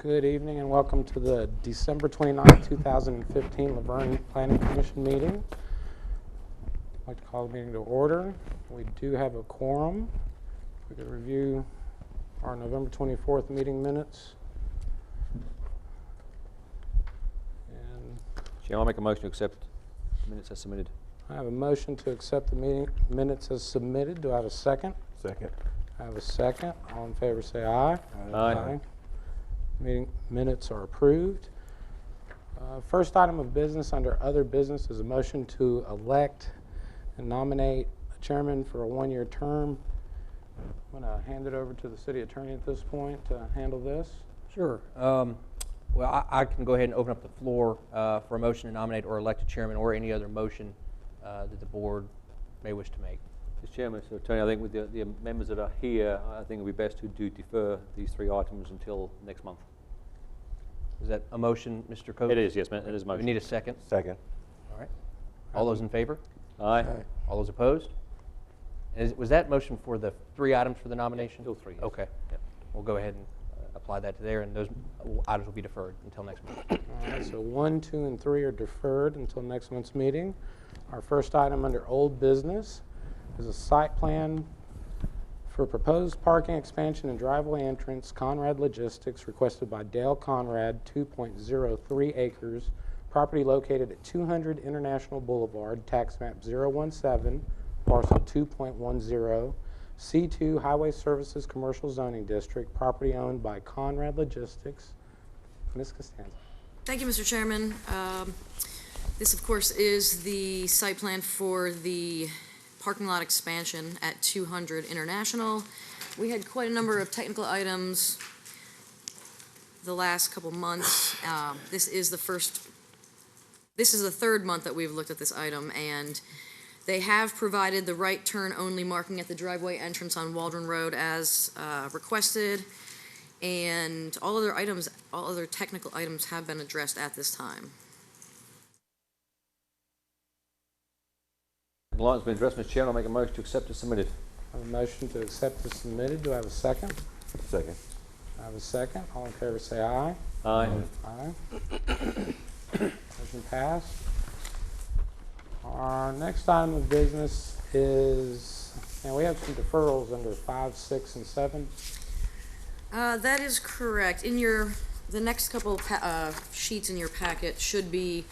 Good evening and welcome to the December 29, 2015 Vergne Planning Commission meeting. I'd like to call the meeting to order. We do have a quorum. If we could review our November 24th meeting minutes. And Chair, I'll make a motion to accept the minutes as submitted. I have a motion to accept the meeting minutes as submitted. Do I have a second? Second. I have a second. All in favor say aye. Aye. Meeting minutes are approved. First item of business under other business is a motion to elect and nominate a chairman for a one-year term. I'm going to hand it over to the city attorney at this point to handle this. Sure. Well, I can go ahead and open up the floor for a motion to nominate or elect a chairman or any other motion that the board may wish to make. Mr. Chairman, Mr. Attorney, I think with the members that are here, I think it would be best to defer these three items until next month. Is that a motion, Mr. Coates? It is, yes, it is a We motion. need a second. Second. All right. All those in favor? Aye. All those opposed? Was that motion for the three items for the nomination? Still three, yes. Okay. Yep. We'll go ahead and apply that to there, and those items will be deferred until next month. All right, so 1, 2, and 3 are deferred until next month's meeting. Our first item under old business is a site plan for proposed parking expansion and driveway entrance, Conrad Logistics, requested by Dale Conrad, 2.03 acres, property located at 200 International Boulevard, tax map 017, parcel 2.10, C2 Highway Services Commercial Zoning District, property owned by Conrad Logistics. Ms. Costanza. Thank you, Mr. Chairman. This, of course, is the site plan for the parking lot expansion at 200 International. We had quite a number of technical items the last couple months. This is the third month that we've looked at this item, and they have provided the right turn only marking at the driveway entrance on Boardroom Road as requested, and all other technical items have been addressed at this time. The line has been addressed, Mr. Chairman. I'll make a motion to accept as submitted. I have a motion to accept as submitted. Do I have a second? Second. I have a second. All in favor say aye. Aye. Aye. Motion passed. Our next item of business is, and we have some deferrals under 5, 6, and 7. That is correct. In the next couple sheets in your packet should be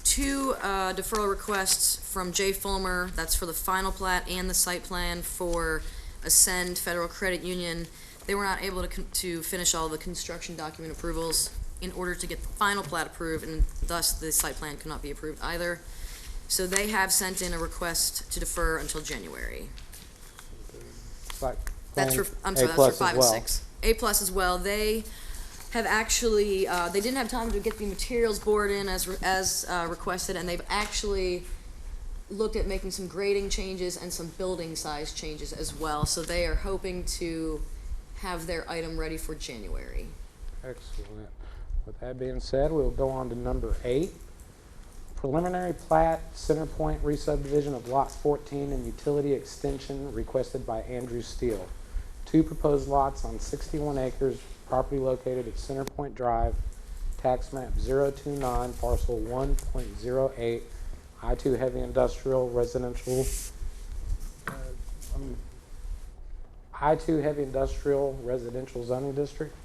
two deferral requests from Jay Fulmer. That's for the final plat and the site plan for Ascend Federal Credit Union. They were not able to finish all the construction document approvals in order to get the final plat approved, and thus the site plan could not be approved either. So they have sent in a request to defer until January. That's for, I'm sorry, that's for 5 and 6. A+ as well. They have actually, they didn't have time to get the materials board in as requested, and they've actually looked at making some grading changes and some building size changes as well. So they are hoping to have their item ready for January. Excellent. With that being said, we'll go on to number 8. Preliminary plat, Center Point re-subdivision of Lot 14 and utility extension requested by Andrew Steele. 2 proposed lots on 61 acres, property located at Center Point Drive, tax map 029, parcel 1.08, I-2 heavy industrial residential, I-2 heavy industrial residential zoning district.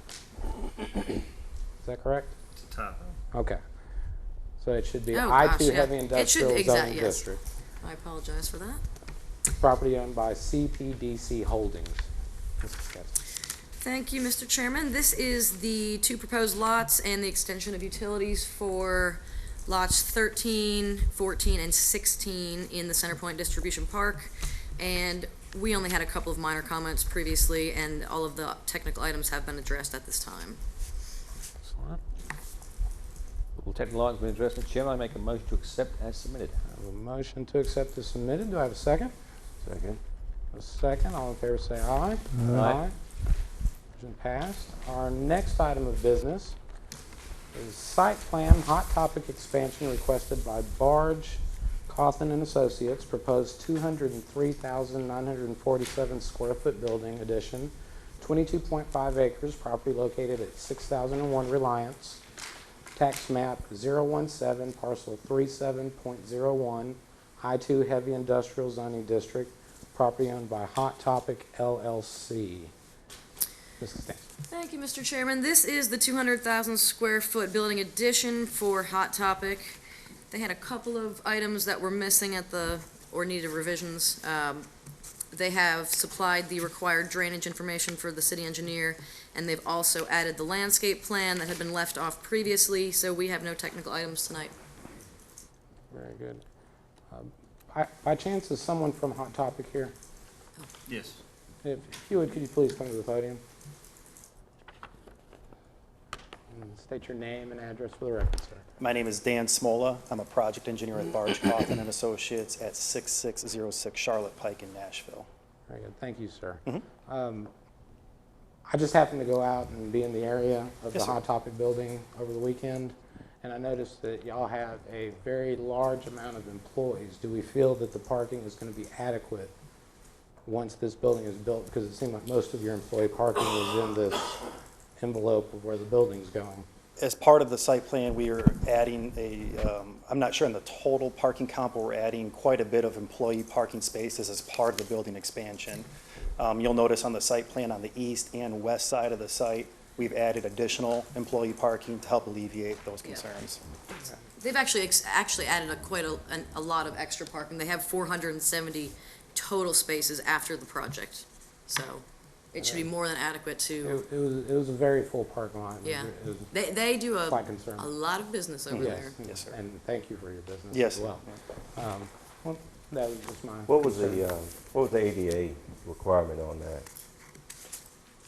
Is that correct? It's a typo. Okay. So it should be Oh, I-2 gosh, yeah. heavy industrial zoning yes. district. I apologize for that. Property owned by CPDC Holdings. Mrs. Katz. Thank you, Mr. Chairman. This is the 2 proposed lots and the extension of utilities for lots 13, 14, and 16 in the Center Point Distribution Park. And we only had a couple of minor comments previously, and all of the technical items have been addressed at this time. Excellent. All technical items have been addressed, Mr. Chairman. I make a motion to accept as submitted. I have a motion to accept as submitted. Do I have a second? Second. A second. All in favor say aye. Aye. Motion passed. Our next item of business is site plan hot topic expansion requested by Barge, Cawthon and Associates, proposed 203,947 square foot building addition, 22.5 acres, property located at 6001 Reliance, tax map 017, parcel 37.01, I-2 Heavy Industrial Zoning District, property owned by Hot Topic LLC. Mrs. Stanton. Thank you, Mr. Chairman. This is the 200,000 square foot building addition for Hot Topic. They had a couple of items that were missing or needed revisions. They have supplied the required drainage information for the city engineer, and they've also added the landscape plan that had been left off previously, so we have no technical items tonight. Very good. By chance, is someone from Hot Topic here? Yes. If you would, could you please come to the podium? And state your name and address for the record, sir. My name is Dan Smola. I'm a project engineer at Barge Coffin and Associates at 6606 Charlotte Pike in Nashville. Very good. Thank you, sir. I just happened to go out and be in the area of the Yes, sir. Hot Topic building over the weekend, and I noticed that y'all have a very large amount of employees. Do we feel that the parking is going to be adequate once this building is built? Because it seemed like most of your employee parking is in this envelope of where the building's going. As part of the site plan, we are adding I'm not sure in the total parking count, but we're adding quite a bit of employee parking spaces as part of the building expansion. You'll notice on the site plan on the east and west side of the site, we've added additional employee parking to help alleviate those concerns. They've actually added quite a lot of extra parking. They have 470 total spaces after the project, so it should be more than adequate to. It was a very full parking lot. Yeah, It was they do quite concerning. a lot of business over Yes, there. Yes, sir. and thank you for your business Yes. as well. Well, that was just my. What was concern. what was the ADA requirement on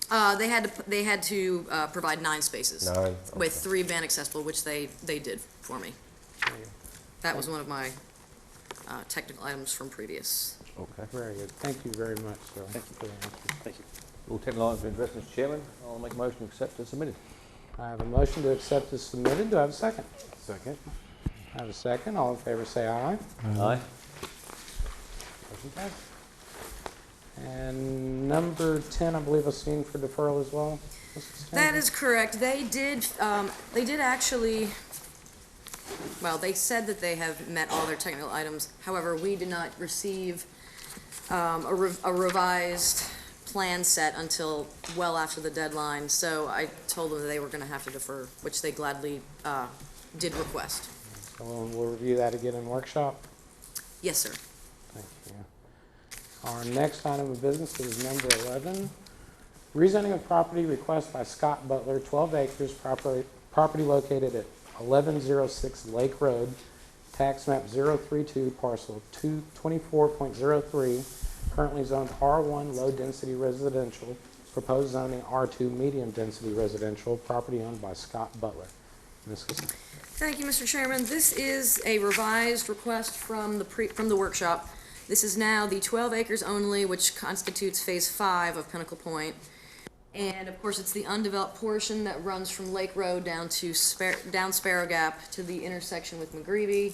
that? They had to provide 9 spaces. 9? With Okay. 3 van accessible, which they did for me. That was one of my technical items from previous. Okay. Very good. Thank you very much, sir. Thank you. For the answer. Thank you. All technical items been addressed, Mr. Chairman. I'll make a motion to accept as submitted. I have a motion to accept as submitted. Do I have a second? Second. I have a second. All in favor say aye. Aye. Motion passed. And number 10, I believe I've seen for deferral as well. Mrs. That Stanton? is correct. They did actually, well, they said that they have met all their technical items. However, we did not receive a revised plan set until well after the deadline, so I told them that they were going to have to defer, which they gladly did request. So we'll review that again in workshop. Yes, sir. Thank you. Our next item of business is number 11. Rezoning of property request by Scott Butler, 12 acres, property located at 1106 Lake Road, tax map 032, parcel 224.03, currently zoned R1 low density residential, proposed zoning R2 medium density residential, property owned by Scott Butler. Mrs. Thank you, Mr. Chairman. This is a revised request from the workshop. This is now the 12 acres only, which constitutes Phase 5 of Pinnacle Point. And of course, it's the undeveloped portion that runs from Lake Road down Sparrow Gap to the intersection with McGreevy.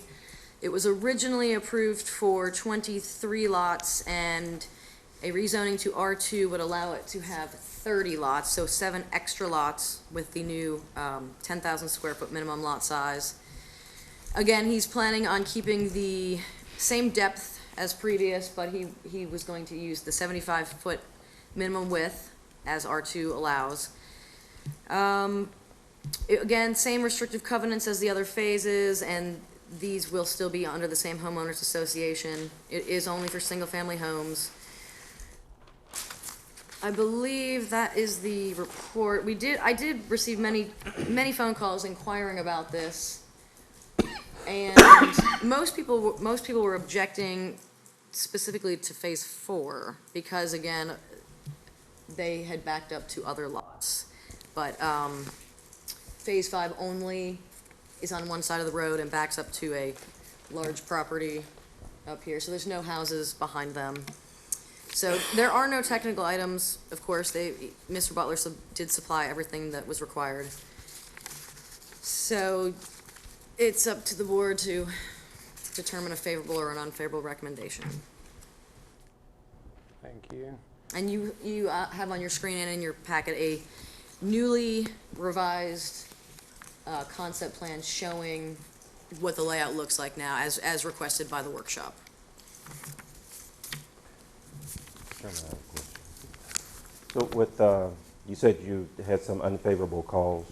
It was originally approved for 23 lots, and a rezoning to R2 would allow it to have 30 lots, so 7 extra lots with the new 10,000 square foot minimum lot size. Again, he's planning on keeping the same depth as previous, but he was going to use the 75-foot minimum width as R2 allows. Again, same restrictive covenants as the other phases, and these will still be under the same homeowners association. It is only for single-family homes. I believe that is the report. I did receive many phone calls inquiring about this, and most people were objecting specifically to Phase 4 because, again, they had backed up to other lots. But Phase 5 only is on one side of the road and backs up to a large property up here, so there's no houses behind them. So there are no technical items, of course. Mr. Butler did supply everything that was required. So it's up to the board to determine a favorable or an unfavorable recommendation. Thank you. And you have on your screen and in your packet a newly revised concept plan showing what the layout looks like now as requested by the workshop. So with, you said you had some unfavorable calls.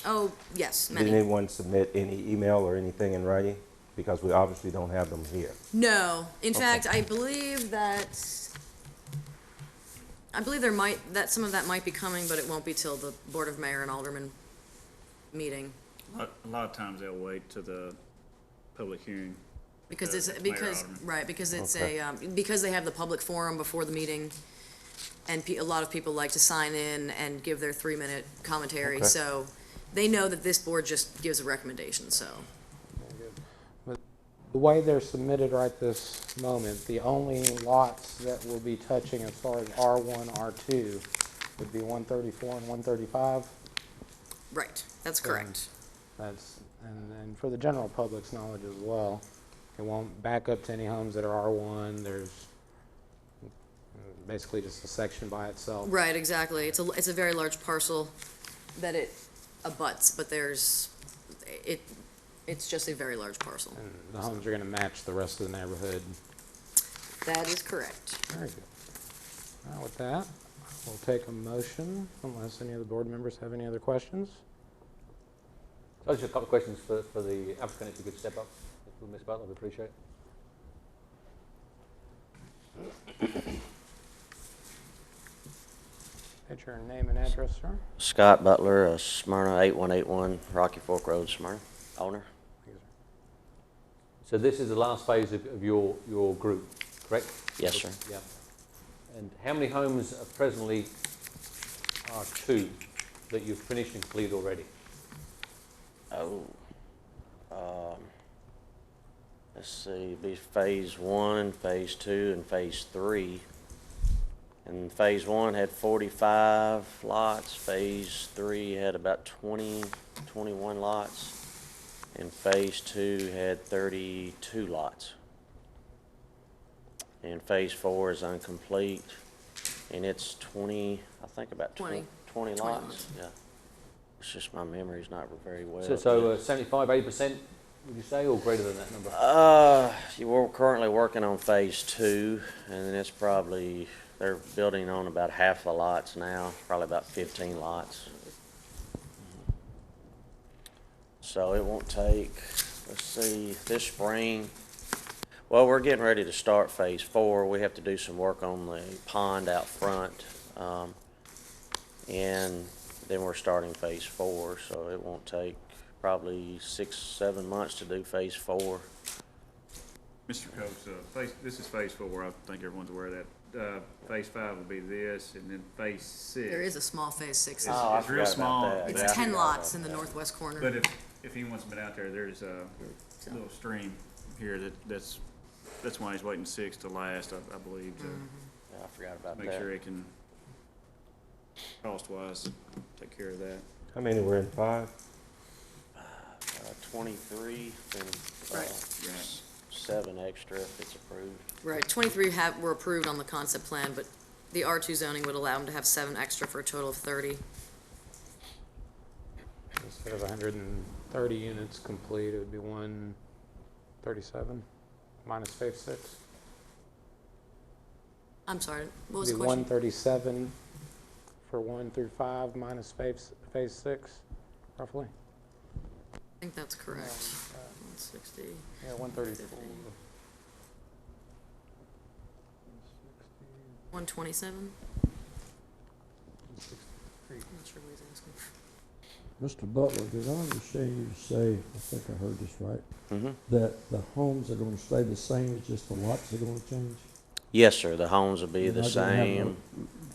Oh, yes, Did many. anyone submit any email or anything in writing? Because we obviously don't have them here. No, in Okay. fact, I believe that some of that might be coming, but it won't be till the Board of Mayor and Alderman meeting. A lot of times they'll wait to the public hearing. Because it's, Mayor because, Alderman. right, because it's Okay. because they have the public forum before the meeting, and a lot of people like to sign in and give their 3-minute commentary, Okay. so they know that this board just gives a recommendation, so. But the way they're submitted right this moment, the only lots that will be touching as far as R1, R2 would be 134 and 135. Right, that's correct. And for the general public's knowledge as well, it won't back up to any homes that are R1. There's basically just a section by itself. Right, exactly. It's a very large parcel that it abuts, but it's just a very large parcel. And the homes are going to match the rest of the neighborhood. That is correct. Very good. All right, with that, we'll take a motion unless any of the board members have any other questions. So just a couple of questions for the applicant, if you could step up, Ms. Butler, I'd appreciate it. State your name and address, sir. Scott Butler, Smyrna, 8181 Rocky Fork Road, Smyrna, owner. So this is the last phase of your group, correct? Yes, sir. Yeah. And how many homes are presently R2 that you've finished and completed already? Oh, let's see, be phase 1, phase 2, and phase 3. And phase 1 had 45 lots, phase 3 had about 21 lots, and phase 2 had 32 lots. And phase 4 is incomplete, and it's 20, I think about 20 lots. lots. Yeah. It's just my memory's not very well. So 75, 80%, would you say, or greater than that number? We're currently working on phase 2, and then it's probably, they're building on about half the lots now, probably about 15 lots. So it won't take, let's see, this spring, well, we're getting ready to start phase 4. We have to do some work on the pond out front, and then we're starting phase 4, so it won't take probably 6-7 months to do phase 4. Mr. Coates, this is phase 4. I think everyone's aware of that. Phase 5 will be this, and then phase 6. There is a small phase 6. It's- I it's real forgot about small. that. It's Yeah, I 10 forgot lots about in the that. northwest corner. But if anyone's been out there, there's a little stream here that's why he's waiting 6 to last, I believe, to Yeah, I forgot about make that. sure it can, cost-wise, take care of that. How many were in 5? 23 and Right. 7 extra if it's approved. Right, 23 were approved on the concept plan, but the R2 zoning would allow them to have 7 extra for a total of 30. Instead of 130 units complete, it would be 137 minus phase 6. I'm sorry, what was It'd the be question? 137 for 1 through 5 minus phase 6, roughly. I think that's correct. 160. Yeah, 134. 127? I'm not sure what he's asking. Mr. Butler, did I understand you to say, I think I heard this right, Mm-hmm. that the homes are gonna stay the same, it's just the lots are gonna change? Yes, sir, the homes will be You're the not gonna have no same.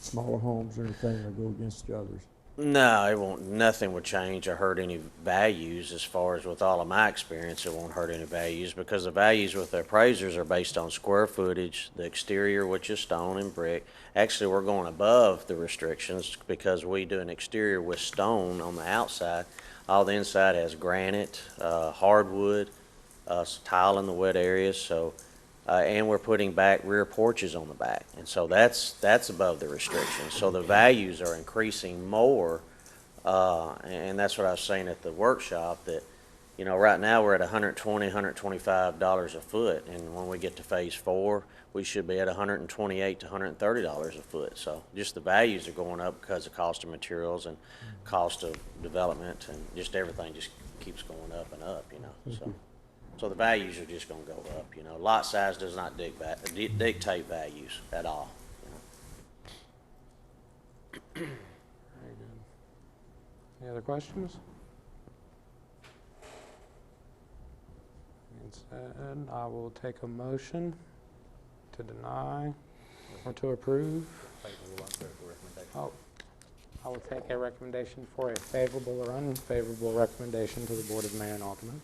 Smaller homes or anything that go against the others? No, it won't, nothing would change or hurt any values as far as with all of my experience, it won't hurt any values because the values with the appraisers are based on square footage, the exterior, which is stone and brick. Actually, we're going above the restrictions because we do an exterior with stone on the outside. All the inside has granite, hardwood, tile in the wet areas, so and we're putting back rear porches on the back. And so that's above the restrictions. So the values are increasing more, and that's what I was saying at the workshop, that, you know, right now we're at $120, $125 a foot, and when we get to phase 4, we should be at $128 to $130 a foot. So just the values are going up because of cost of materials and cost of development, and just everything just keeps going up and up, you know. So the values are just going to go up, you know. Lot size does not dictate values at all, you know. Very good. Any other questions? Instead, I will take a motion to deny or to approve. Oh, I will take a recommendation for a favorable or unfavorable recommendation to the Board of Mayor and Aldermen.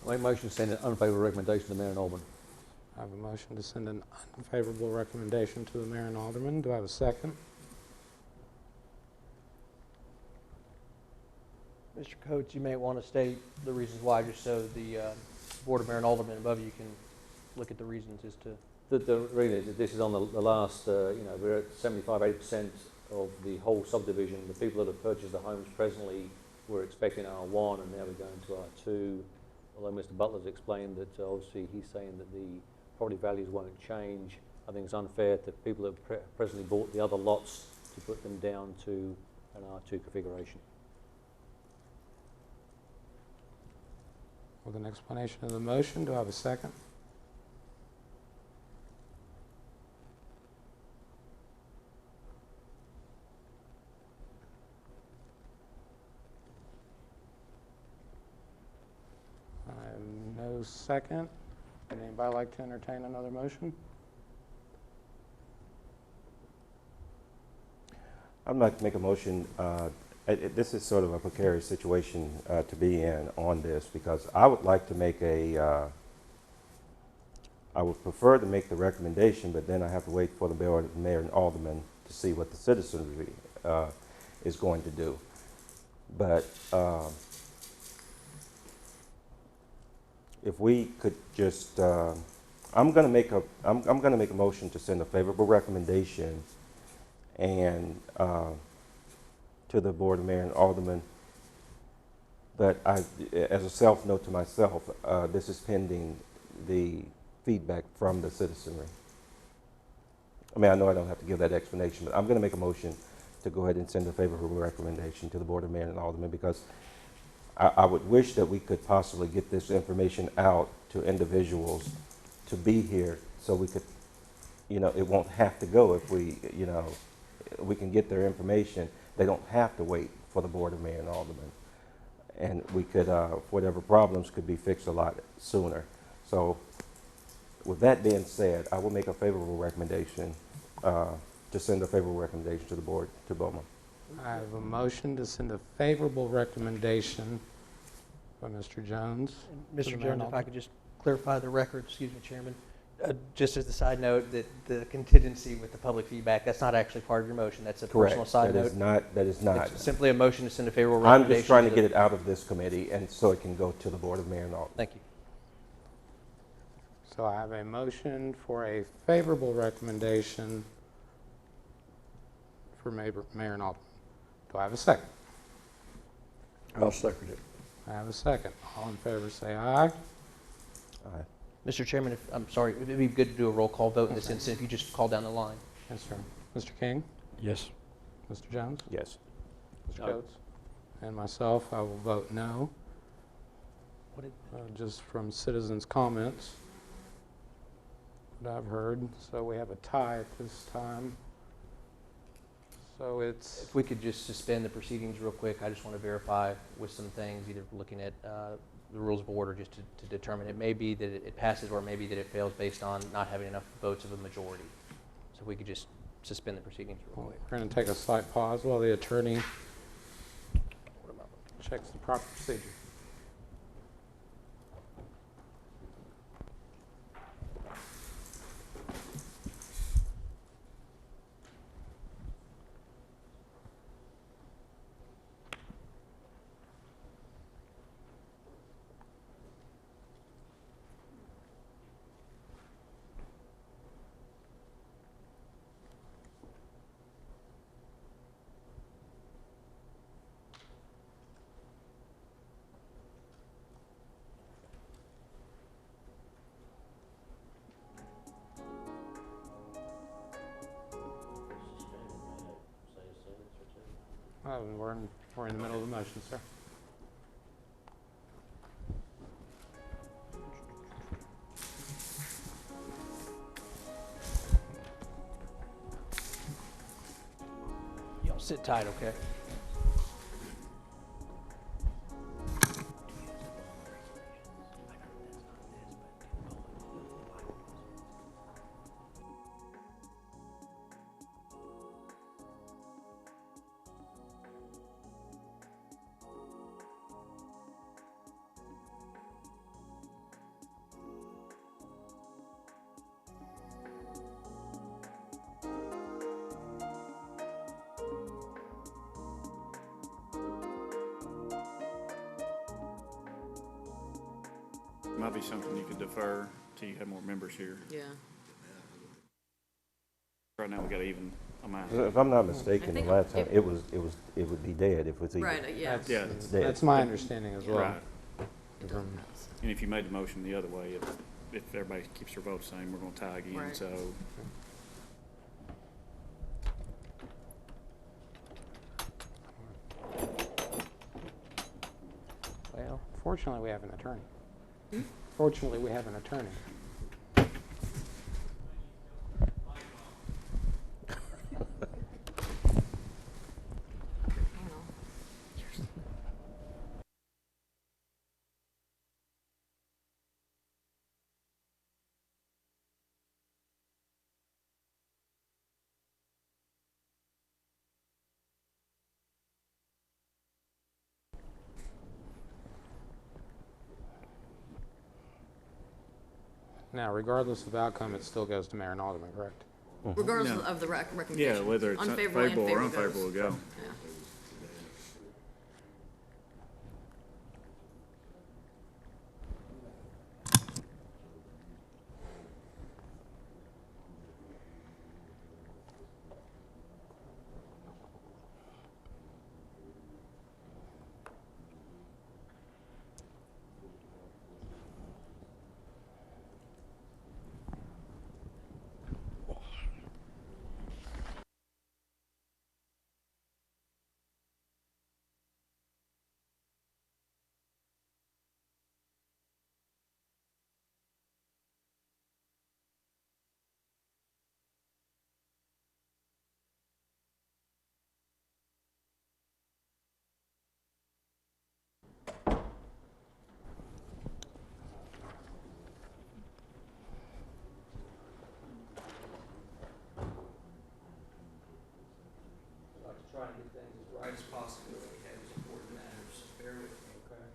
I make a motion to send an unfavorable recommendation to the Mayor and Alderman. I have a motion to send an unfavorable recommendation to the Mayor and Aldermen. Do I have a second? Mr. Coates, you may want to state the reasons why, just so the Board of Mayor and Aldermen above you can look at the reasons as to. Really, this is on the last, you know, we're at 75–80% of the whole subdivision. The people that have purchased the homes presently were expecting R1, and now we're going to R2. Although Mr. Butler's explained that obviously he's saying that the property values won't change. I think it's unfair to people that have presently bought the other lots to put them down to an R2 configuration. With an explanation of the motion, do I have a second? I have no second. Would anybody like to entertain another motion? I'd like to make a motion. This is sort of a precarious situation to be in on this, because I would like to make I would prefer to make the recommendation, but then I have to wait for the mayor and aldermen to see what the citizenry is going to do. But if we could just, I'm going to make a motion to send a favorable recommendation and to the Board of Mayor and Aldermen. But as a self note to myself, this is pending the feedback from the citizenry. I mean, I know I don't have to give that explanation, but I'm going to make a motion to go ahead and send a favorable recommendation to the Board of Mayor and Aldermen, because I would wish that we could possibly get this information out to individuals to be here, so we could, you know, it won't have to go if we, you know, we can get their information. They don't have to wait for the Board of Mayor and Aldermen. And we could, whatever problems could be fixed a lot sooner. So with that being said, I will make a favorable recommendation, to send a favorable recommendation to the board, to BOMA. I have a motion to send a favorable recommendation by Mr. Jones. Mr. Jones, if I could just clarify the record, excuse me, Chairman. Just as a side note, that the contingency with the public feedback, that's not actually part of your motion. That's a personal side note. That is not. It's simply a motion to send a favorable I'm recommendation. just trying to get it out of this committee, and so it can go to the Board of Mayor and Aldermen. Thank you. So I have a motion for a favorable recommendation for Mayor and Alderman. Do I have a second? I'll second it. I have a second. All in favor say aye. Aye. Mr. Chairman, I'm sorry, it'd be good to do a roll call vote in this instance if you just call down the line. Yes, sir. Mr. King? Yes. Mr. Jones? Yes. Mr. No. Coates? And myself, I will vote no. What did, Just from citizens' comments that I've heard. So we have a tie at this time. So it's, if we could just suspend the proceedings real quick, I just want to verify with some things, either looking at the rules of order just to determine. It may be that it passes, or it may be that it fails based on not having enough votes of a majority. So if we could just suspend the proceedings real quick. we're going to take a slight pause while the attorney checks the proper procedure. we're in the middle of the motion, sir. Y'all sit tight, okay? Might be something you could defer till you have more members here. Yeah. Right now, we got an even amount. If I'm not mistaken, I the think last time, if- it would be dead if it was even. Right, yeah. Yeah. That's my understanding as well. Right. It does pass. And if you made the motion the other way, if everybody keeps their vote the same, we're gonna tie again, Right. so. Well, Fortunately, we have an attorney. Fortunately, we have an attorney. Now, regardless of outcome, it still goes to mayor and alderman, correct? Regardless Yeah. of the recommendation. Yeah, whether it's favorable or unfavorable, goes. will go. Yeah. try and get things as right as possible when we have these important matters. Bear with me, okay?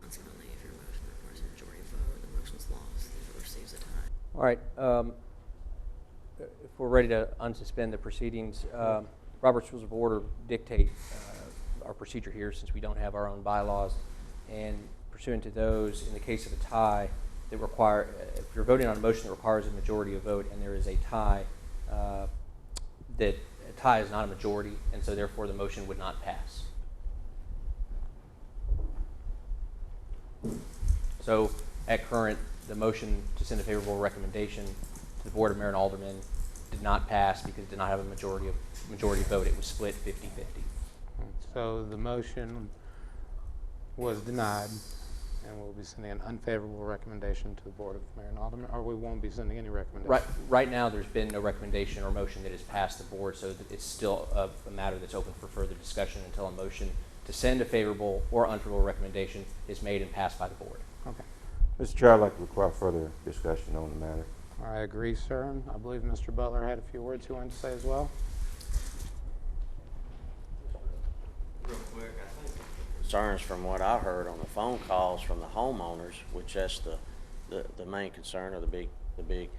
Consequently, if your motion requires a majority vote, the motion's lost, the vote receives a tie. All right, if we're ready to unsuspend the proceedings, Robert's Rules of Order dictate our procedure here since we don't have our own bylaws. And pursuant to those, in the case of a tie, that require, if you're voting on a motion that requires a majority of vote and there is a tie, that a tie is not a majority, and so therefore the motion would not pass. So at current, the motion to send a favorable recommendation to the Board of Mayor and Aldermen did not pass because it did not have a majority vote. It was split 50-50. So the motion was denied, and we'll be sending an unfavorable recommendation to the Board of Mayor and Aldermen, or we won't be sending any recommendation. Right now, there's been no recommendation or motion that has passed the board, so that it's still a matter that's open for further discussion until a motion to send a favorable or unfavorable recommendation is made and passed by the board. Okay. Mr. Chair, I'd like to require further discussion on the matter. I agree, sir. I believe Mr. Butler had a few words he wanted to say as well. Real quick, I think the concerns from what I heard on the phone calls from the homeowners, which that's the main concern or the big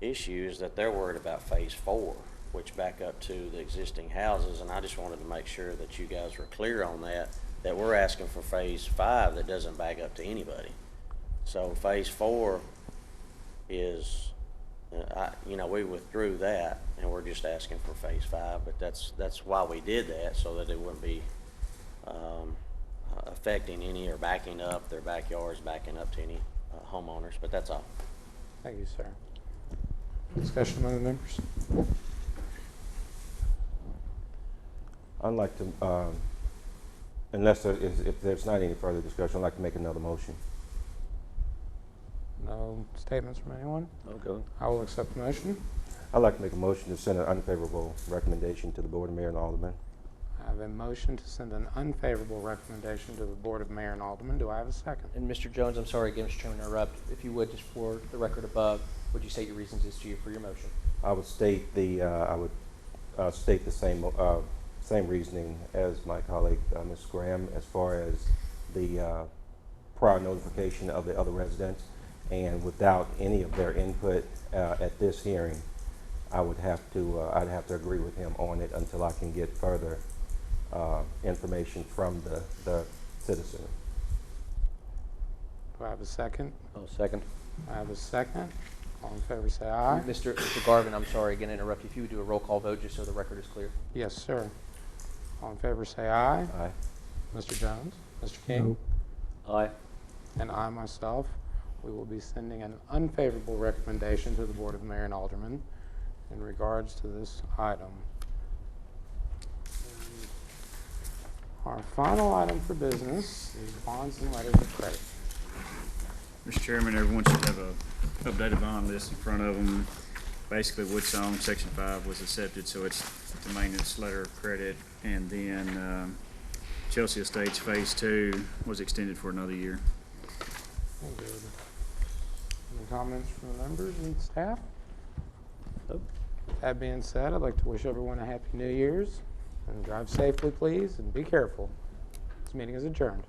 issue, is that they're worried about phase 4, which back up to the existing houses, and I just wanted to make sure that you guys were clear on that we're asking for phase 5 that doesn't back up to anybody. So phase 4 is, we withdrew that, and we're just asking for phase 5, but that's why we did that, so that it wouldn't be affecting any or backing up their backyards, backing up to any homeowners, but that's all. Thank you, sir. Discussion among the members? I'd like to, if there's not any further discussion, I'd like to make another motion. No statements from anyone? Okay. I will accept the motion. I'd like to make a motion to send an unfavorable recommendation to the Board of Mayor and Aldermen. I have a motion to send an unfavorable recommendation to the Board of Mayor and Aldermen. Do I have a second? And Mr. Jones, I'm sorry again, Mr. Chairman, to interrupt. If you would, just for the record above, would you state your reasons as to for your motion? I would state state the same reasoning as my colleague, Ms. Graham, as far as the prior notification of the other residents, and without any of their input at this hearing, I'd have to agree with him on it until I can get further information from the citizen. Do I have a second? I'll second. I have a second. All in favor say aye. Mr. Garvin, I'm sorry again to interrupt you. If you would do a roll call vote just so the record is clear. Yes, sir. All in favor say aye. Aye. Mr. Jones? Mr. King? No. Aye. And I myself, we will be sending an unfavorable recommendation to the Board of Mayor and Aldermen in regards to this item. Our final item for business is bonds and letters of credit. Mr. Chairman, everyone should have a updated bond list in front of them. Basically, Woodsong Section 5 was accepted, so it's the maintenance letter of credit, and then Chelsea Estates Phase 2 was extended for another year. Very good. Any comments from the members and staff? Nope. That being said, I'd like to wish everyone a happy New Year's, and drive safely, please, and be careful. This meeting is adjourned.